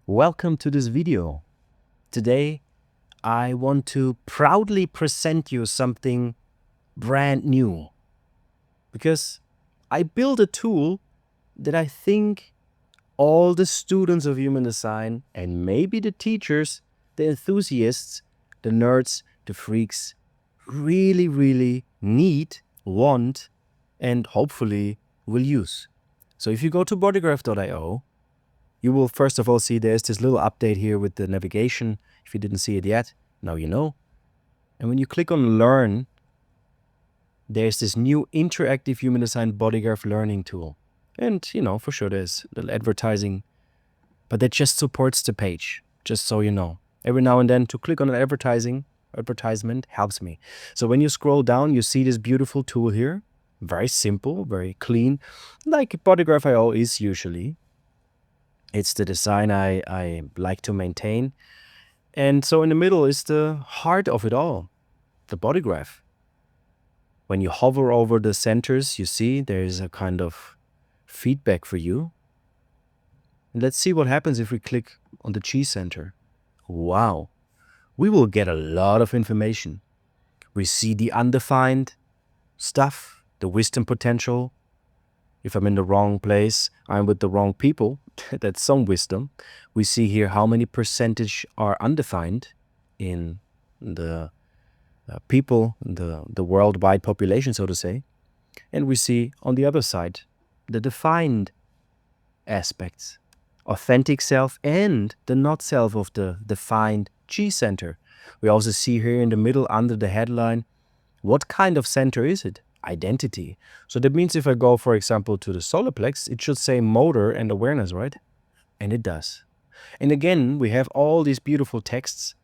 Welcome to this video. Today, I want to proudly present you something brand new because I built a tool that I think all the students of human design and maybe the teachers, the enthusiasts, the nerds, the freaks really need, want, and hopefully will use. So if you go to bodygraph.io, you will first of all see there's this little update here with the navigation. If you didn't see it yet, now you know. And when you click on Learn, there's this new Interactive Human Design BodyGraph Learning Tool. And, for sure there's a little advertising, but that just supports the page, just so you know. Every now and then to click on an advertisement helps me. So when you scroll down, you see this beautiful tool here. Very simple, very clean, like BodyGraph.io is usually. It's the design I like to maintain. And so in the middle is the heart of it all, the body graph. When you hover over the centers, you see there's a kind of feedback for you. And let's see what happens if we click on the G center. Wow, we will get a lot of information. We see the undefined stuff, the wisdom potential. If I'm in the wrong place, I'm with the wrong people. That's some wisdom. We see here how many percentage are undefined in the people, the worldwide population, so to say. And we see on the other side the defined aspects, authentic self and the not self of the defined G center. We also see here in the middle under the headline, what kind of center is it? Identity. So that means if I go, for example, to the solar plex, it should say motor and awareness, right? And it does. And again, we have all these beautiful texts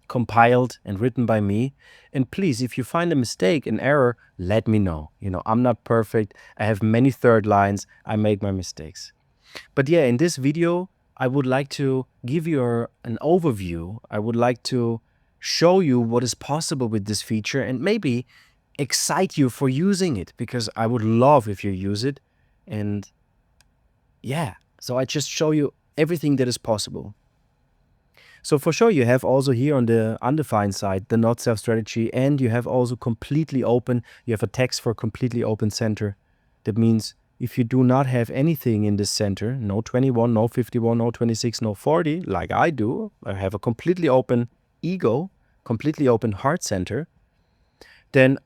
compiled and written by me. And please, if you find a mistake, an error, let me know. I'm not perfect. I have many third lines. I make my mistakes. But yeah, in this video, I would like to give you an overview. I would like to show you what is possible with this feature and maybe excite you for using it, because I would love if you use it. And yeah, so I just show you everything that is possible. So for sure, you have also here on the undefined side, the not self strategy, and you have also completely open. You have a text for completely open center. That means if you do not have anything in this center, no 21, no 51, no 26, no 40, like I do, I have a completely open ego, completely open heart center, then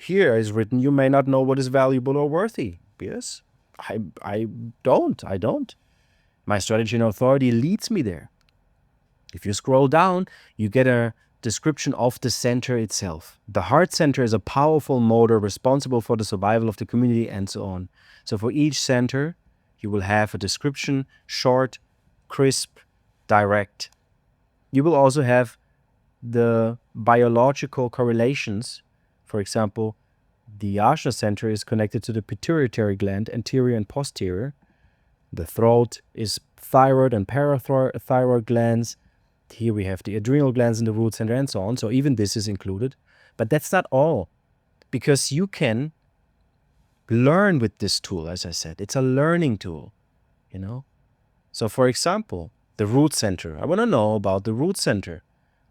here is written, you may not know what is valuable or worthy. Yes, I don't. My strategy and authority leads me there. If you scroll down, you get a description of the center itself. The heart center is a powerful motor responsible for the survival of the community and so on. So for each center, you will have a description, short, crisp, direct. You will also have the biological correlations. For example, the Ajna center is connected to the pituitary gland, anterior and posterior. The throat is thyroid and parathyroid glands. Here we have the adrenal glands in the root center and so on. So even this is included. But that's not all, because you can learn with this tool. As I said, it's a learning tool, So for example, the root center. I want to know about the root center.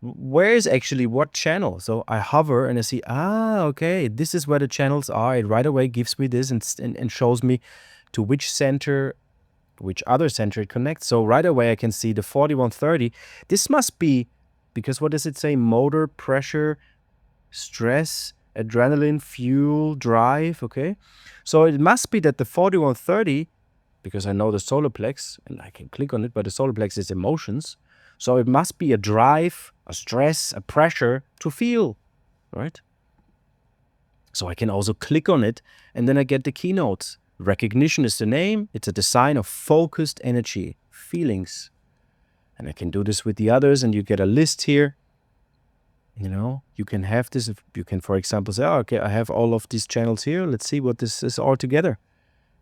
Where is actually what channel? So I hover and I see, okay, this is where the channels are. It right away gives me this and shows me to which center, which other center it connects. So right away I can see the 4130. This must be, because what does it say? Motor, pressure, stress, adrenaline, fuel, drive, okay? So it must be that the 4130, because I know the solar plex, and I can click on it, but the solar plex is emotions. So it must be a drive, a stress, a pressure to feel, right? So I can also click on it and then I get the keynotes. Recognition is the name. It's a design of focused energy, feelings. And I can do this with the others and you get a list here. You can have this. You can, for example, say, okay, I have all of these channels here. Let's see what this is all together.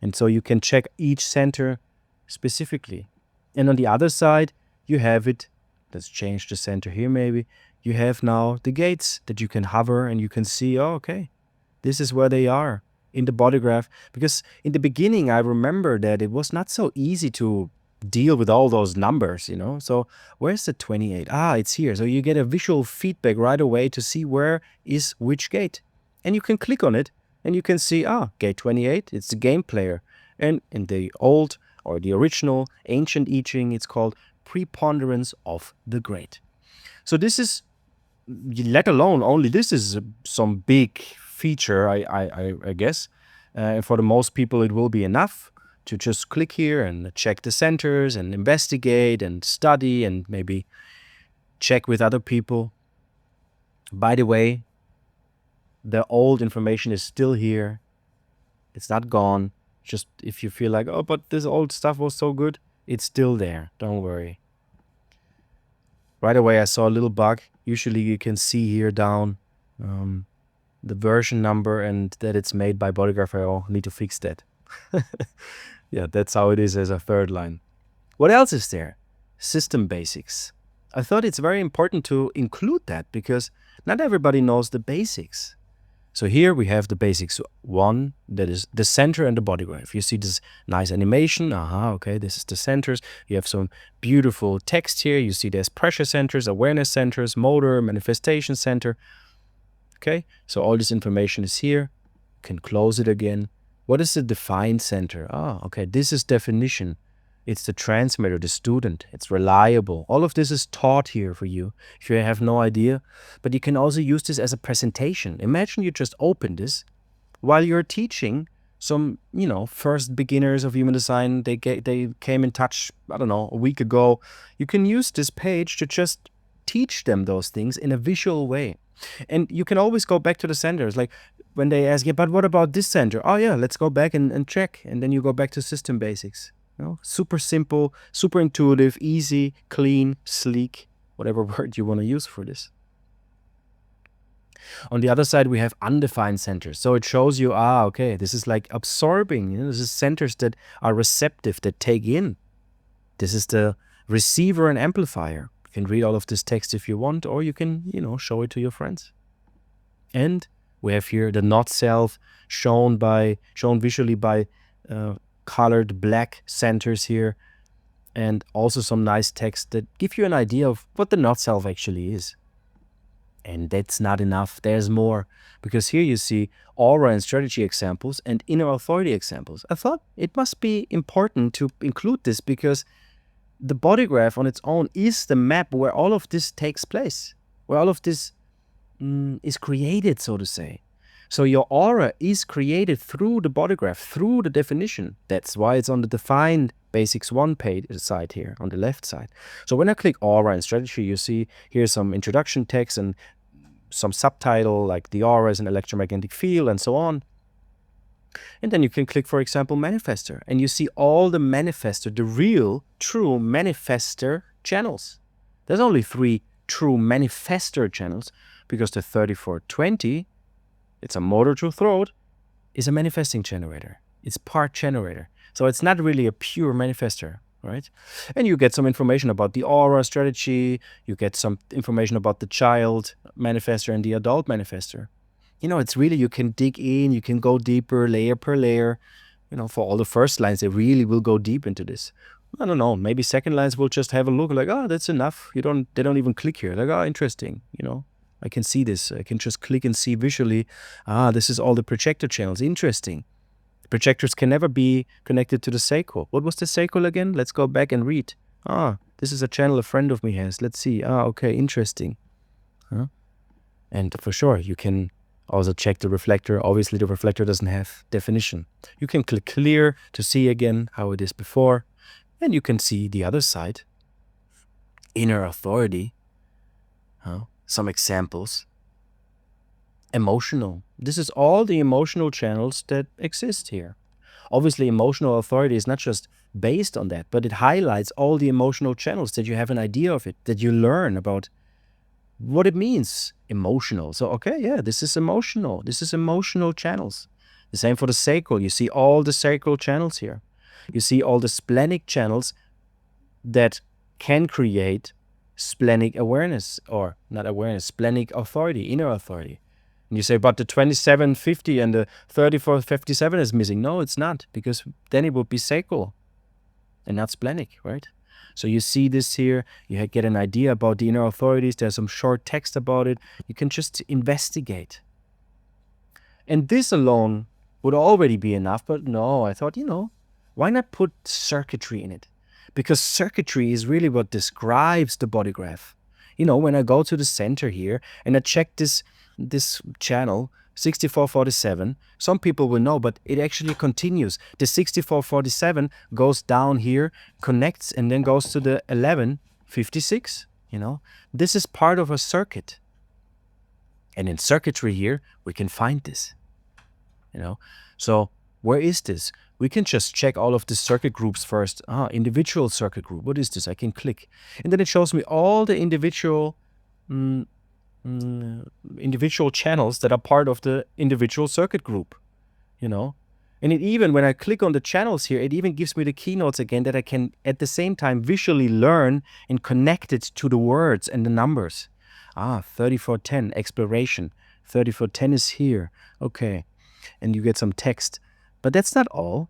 And so you can check each center specifically. And on the other side, you have it. Let's change the center here maybe. You have now the gates that you can hover and you can see, okay, this is where they are in the body graph. Because in the beginning, I remember that it was not so easy to deal with all those numbers, you know. So where's the 28? Ah, it's here. So you get a visual feedback right away to see where is which gate. And you can click on it and you can see, gate 28, it's the game player. And in the old or the original ancient I Ching, it's called preponderance of the great. So this is, let alone only this is some big feature, I guess. For the most people, it will be enough to just click here and check the centers and investigate and study and maybe check with other people. By the way, the old information is still here. It's not gone. Just if you feel like, oh, but this old stuff was so good, it's still there. Don't worry. Right away, I saw a little bug. Usually you can see here down the version number and that it's made by BodyGraph. I need to fix that. Yeah, that's how it is as a third line. What else is there? System basics. I thought it's very important to include that because not everybody knows the basics. So here we have the basics. One, that is the center and the body graph. You see this nice animation. Okay, this is the centers. You have some beautiful text here. You see there's pressure centers, awareness centers, motor, manifestation center. Okay, so all this information is here. You can close it again. What is the defined center? Okay, this is definition. It's the transmitter, the student. It's reliable. All of this is taught here for you if you have no idea. But you can also use this as a presentation. Imagine you just open this while you're teaching some, first beginners of human design. They came in touch, I don't know, a week ago. You can use this page to just teach them those things in a visual way. And you can always go back to the centers. Like when they ask, yeah, but what about this center? Oh yeah, let's go back and check. And then you go back to system basics. Super simple, super intuitive, easy, clean, sleek, whatever word you want to use for this. On the other side, we have undefined centers. So it shows you, okay, this is like absorbing. This is centers that are receptive, that take in. This is the receiver and amplifier. You can read all of this text if you want, or you can, show it to your friends. And we have here the not self shown visually by colored black centers here, and also some nice text that give you an idea of what the not self actually is. And that's not enough. There's more, because here you see aura and strategy examples and inner authority examples. I thought it must be important to include this because the body graph on its own is the map where all of this takes place, where all of this is created, so to say. So your aura is created through the body graph, through the definition. That's why it's on the defined basics 1 page side here on the left side. So when I click aura and strategy, you see here's some introduction text and some subtitle like the aura is an electromagnetic field and so on. And then you can click, for example, manifester, and you see all the manifester, the real, true manifester channels. There's only 3 true manifester channels because the 3420, it's a motor to throat, is a manifesting generator. It's part generator. So it's not really a pure manifester, right? And you get some information about the aura strategy. You get some information about the child manifester and the adult manifester. It's really, you can dig in, you can go deeper, layer per layer. For all the first lines, they really will go deep into this. I don't know, maybe second lines will just have a look like, that's enough. They don't even click here. Like, interesting, I can see this. I can just click and see visually, this is all the projector channels. Interesting. Projectors can never be connected to the sacral. What was the sacral again? Let's go back and read. This is a channel a friend of me has. Let's see. Okay, interesting. And for sure, you can also check the reflector. Obviously, the reflector doesn't have definition. You can click clear to see again how it is before. And you can see the other side. Inner authority. Some examples. Emotional. This is all the emotional channels that exist here. Obviously, emotional authority is not just based on that, but it highlights all the emotional channels that you have an idea of it, that you learn about what it means, emotional. So, okay, yeah, this is emotional. This is emotional channels. The same for the sacral. You see all the sacral channels here. You see all the splenic channels that can create splenic awareness, or not awareness, splenic authority, inner authority. And you say, but the 2750 and the 3457 is missing. No, it's not, because then it would be sacral. and not splenic, right? So you see this here, you get an idea about the inner authorities, there's some short text about it, you can just investigate. And this alone would already be enough, but no, I thought, why not put circuitry in it? Because circuitry is really what describes the body graph. When I go to the center here and I check this channel, 6447, some people will know, but it actually continues. The 6447 goes down here, connects, and then goes to the 1156. This is part of a circuit. And in circuitry here, we can find this. So where is this? We can just check all of the circuit groups first. Individual circuit group. What is this? I can click. And then it shows me all the individual channels that are part of the individual circuit group. And it even, when I click on the channels here, it even gives me the keynotes again that I can at the same time visually learn and connect it to the words and the numbers. 3410, exploration. 3410 is here. Okay. And you get some text. But that's not all.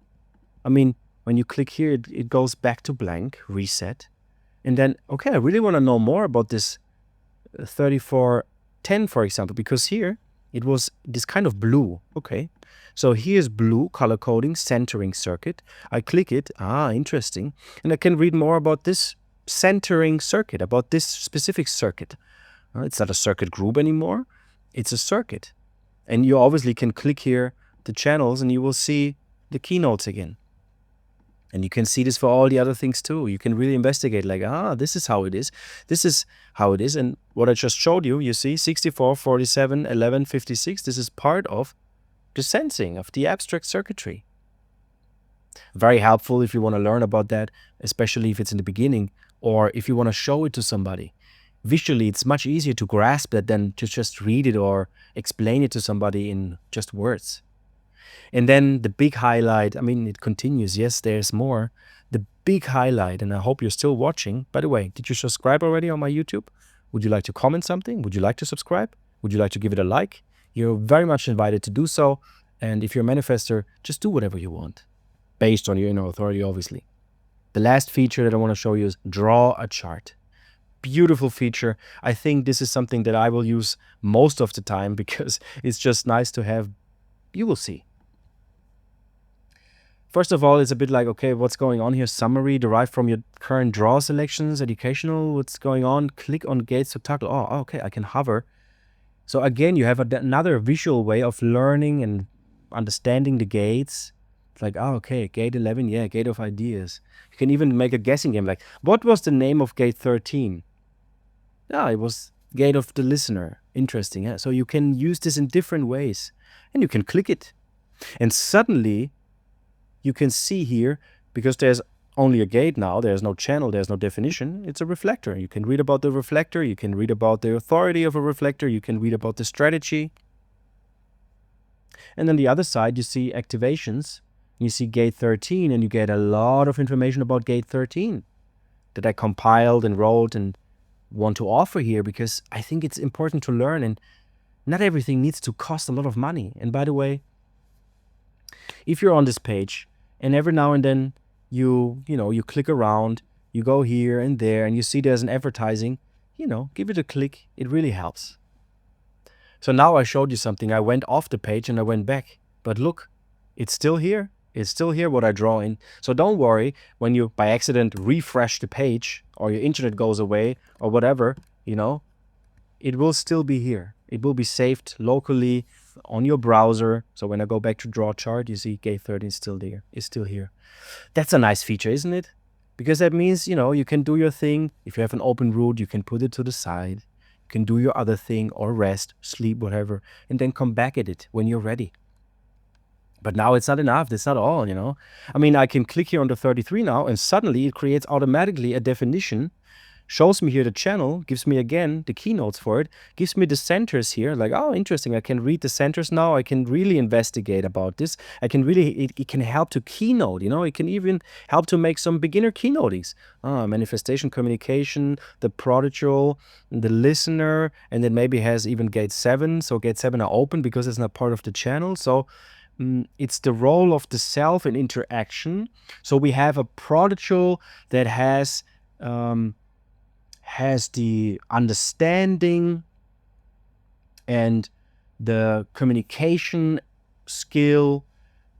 I mean, when you click here, it goes back to blank, reset. And then, okay, I really want to know more about this 3410, for example, because here it was this kind of blue. Okay. So here's blue, color coding, centering circuit. I click it. Interesting. And I can read more about this centering circuit, about this specific circuit. It's not a circuit group anymore. It's a circuit. And you obviously can click here the channels and you will see the keynotes again. And you can see this for all the other things too. You can really investigate like, this is how it is. This is how it is. And what I just showed you, you see 64, 47, 11, 56. This is part of the sensing of the abstract circuitry. Very helpful if you want to learn about that, especially if it's in the beginning or if you want to show it to somebody. Visually, it's much easier to grasp that than to just read it or explain it to somebody in just words. And then the big highlight, it continues. Yes, there's more. The big highlight, and I hope you're still watching. By the way, did you subscribe already on my YouTube? Would you like to comment something? Would you like to subscribe? Would you like to give it a like? You're very much invited to do so. And if you're a manifester, just do whatever you want, based on your inner authority, obviously. The last feature that I want to show you is draw a chart. Beautiful feature. I think this is something that I will use most of the time because it's just nice to have. You will see. First of all, it's a bit like, okay, what's going on here? Summary derived from your current draw selections, educational, what's going on? Click on gates to tackle. Okay, I can hover. So again, you have another visual way of learning and understanding the gates. It's like, okay, gate 11, yeah, gate of ideas. You can even make a guessing game like, what was the name of gate 13? It was gate of the listener. Interesting. Yeah? So you can use this in different ways and you can click it. And suddenly you can see here, because there's only a gate now, there's no channel, there's no definition, it's a reflector. You can read about the reflector, you can read about the authority of a reflector, you can read about the strategy. And on the other side, you see activations, you see gate 13, and you get a lot of information about gate 13 that I compiled and wrote and want to offer here because I think it's important to learn, and not everything needs to cost a lot of money. And by the way, if you're on this page and every now and then you click around, you go here and there and you see there's an advertising, give it a click. It really helps. So now I showed you something. I went off the page and I went back, but look, it's still here. It's still here what I draw in. So don't worry when you by accident refresh the page or your internet goes away or whatever, it will still be here. It will be saved locally on your browser. So when I go back to draw chart, you see gate 13 is still there. It's still here. That's a nice feature, isn't it? Because that means, you can do your thing. If you have an open route, you can put it to the side. You can do your other thing or rest, sleep, whatever, and then come back at it when you're ready. But now it's not enough. That's not all, I can click here on the 33 now, and suddenly it creates automatically a definition, shows me here the channel, gives me again the keynotes for it, gives me the centers here, like, interesting, I can read the centers now, I can really investigate about this, it can help to keynote, it can even help to make some beginner keynotings, manifestation, communication, the prodigal, the listener, and then maybe has even gate 7, so gate 7 are open because it's not part of the channel, so it's the role of the self in interaction. So we have a prodigal that has the understanding and the communication skill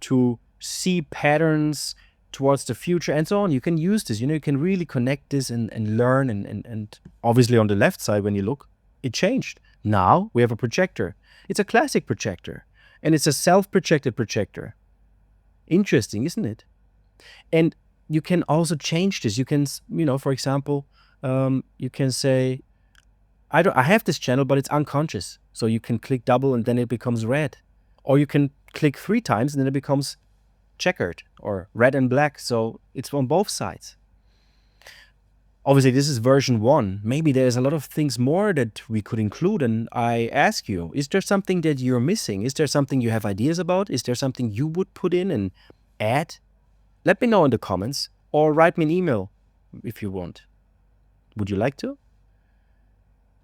to see patterns towards the future and so on. You can use this, you can really connect this and learn. And obviously on the left side, when you look, it changed. Now we have a projector. It's a classic projector, and it's a self-projected projector. Interesting, isn't it? And you can also change this. You can, for example, you can say, I have this channel, but it's unconscious. So you can click double and then it becomes red. Or you can click 3 times and then it becomes checkered or red and black. So it's on both sides. Obviously, this is version 1. Maybe there's a lot of things more that we could include. And I ask you, is there something that you're missing? Is there something you have ideas about? Is there something you would put in and add? Let me know in the comments, or write me an email if you want. Would you like to?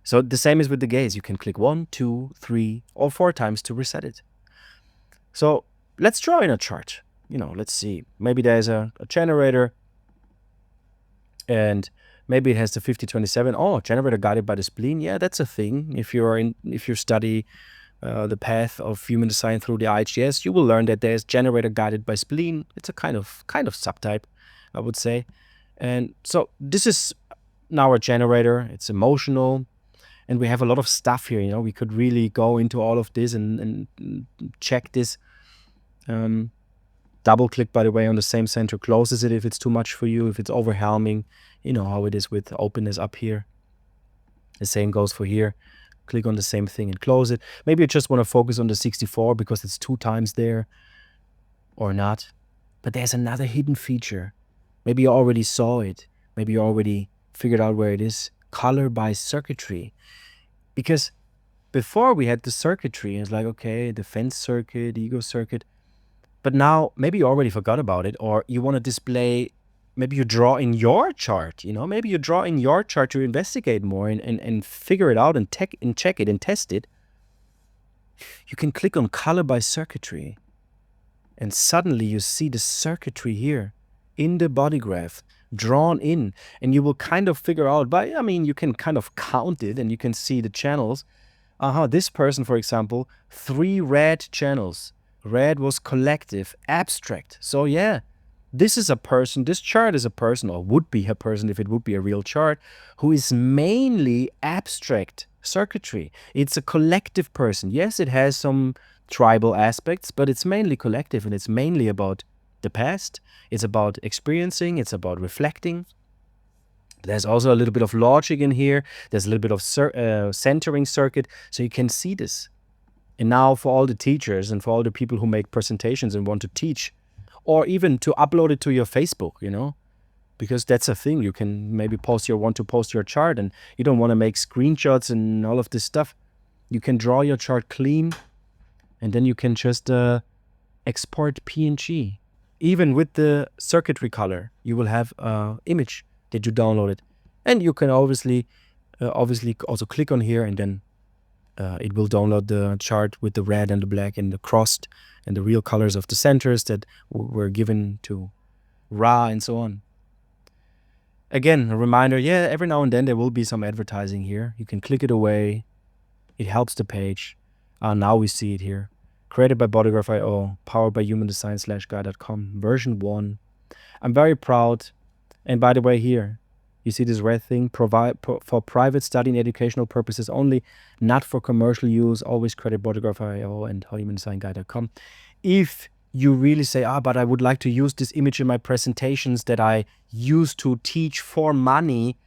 So the same is with the gaze. You can click 1, 2, 3, or 4 times to reset it. So let's draw in a chart. Let's see. Maybe there's a generator, and maybe it has the 5027. Oh, generator guided by the spleen. Yeah, that's a thing. If you study the path of human design through the IHS, you will learn that there's generator guided by spleen. It's a kind of subtype, I would say. And so this is now a generator. It's emotional. And we have a lot of stuff here, we could really go into all of this and check this. Double click, by the way, on the same center, closes it if it's too much for you, if it's overwhelming. You know how it is with openness up here. The same goes for here. Click on the same thing and close it. Maybe you just want to focus on the 64 because it's 2 times there, or not. But there's another hidden feature. Maybe you already saw it. Maybe you already figured out where it is. Color by circuitry. Because before we had the circuitry, it's like, okay, defense circuit, ego circuit. But now maybe you already forgot about it, or you want to display, maybe you draw in your chart, maybe you draw in your chart to investigate more and figure it out and check it and test it. You can click on color by circuitry, and suddenly you see the circuitry here in the body graph drawn in, and you will kind of figure out you can kind of count it and you can see the channels. This person, for example, 3 red channels. Red was collective, abstract. So yeah, this is a person, this chart is a person, or would be a person if it would be a real chart, who is mainly abstract circuitry. It's a collective person. Yes, it has some tribal aspects, but it's mainly collective, and it's mainly about the past. It's about experiencing, it's about reflecting. There's also a little bit of logic in here. There's a little bit of centering circuit, so you can see this. And now for all the teachers and for all the people who make presentations and want to teach, or even to upload it to your Facebook, because that's a thing. You can maybe want to post your chart, and you don't want to make screenshots and all of this stuff. You can draw your chart clean, and then you can just export PNG. Even with the circuitry color, you will have an image that you downloaded. And you can obviously also click on here, and then it will download the chart with the red and the black and the crossed and the real colors of the centers that were given to Ra and so on. Again, a reminder, every now and then there will be some advertising here. You can click it away. It helps the page. Now we see it here. Created by BodyGraph.io, powered by humandesign/guide.com, version 1. I'm very proud. And by the way, here, you see this red thing, for private study and educational purposes only, not for commercial use. Always credit BodyGraph.io and humandesign.guide.com. If you really say, but I would like to use this image in my presentations that I use to teach for money,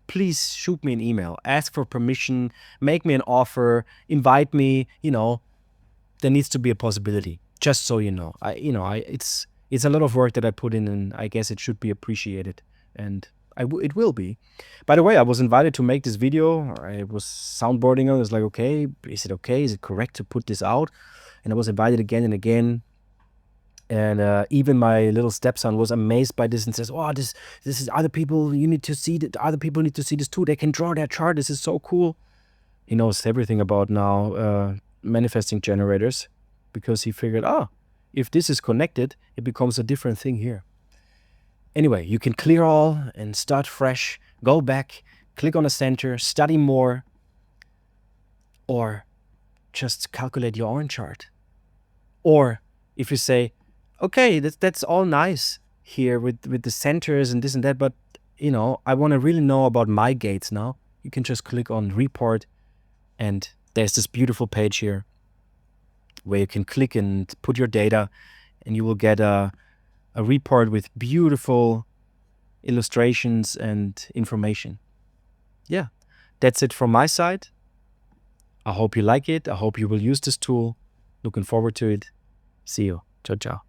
please shoot me an email. Ask for permission, make me an offer, invite me. There needs to be a possibility, just so you know. It's a lot of work that I put in, and I guess it should be appreciated. And it will be. By the way, I was invited to make this video. I was soundboarding on. I was like, okay, is it okay? Is it correct to put this out? And I was invited again and again. And even my little stepson was amazed by this and says, this is other people. You need to see that. Other people need to see this too. They can draw their chart. This is so cool. He knows everything about now manifesting generators, because he figured, if this is connected, it becomes a different thing here. Anyway, you can clear all and start fresh, go back, click on the center, study more, or just calculate your own chart. Or if you say, okay, that's all nice here with the centers and this and that, but I want to really know about my gates now. You can just click on report, and there's this beautiful page here where you can click and put your data, and you will get a report with beautiful illustrations and information. Yeah, that's it from my side. I hope you like it. I hope you will use this tool. Looking forward to it. See you. Ciao, ciao.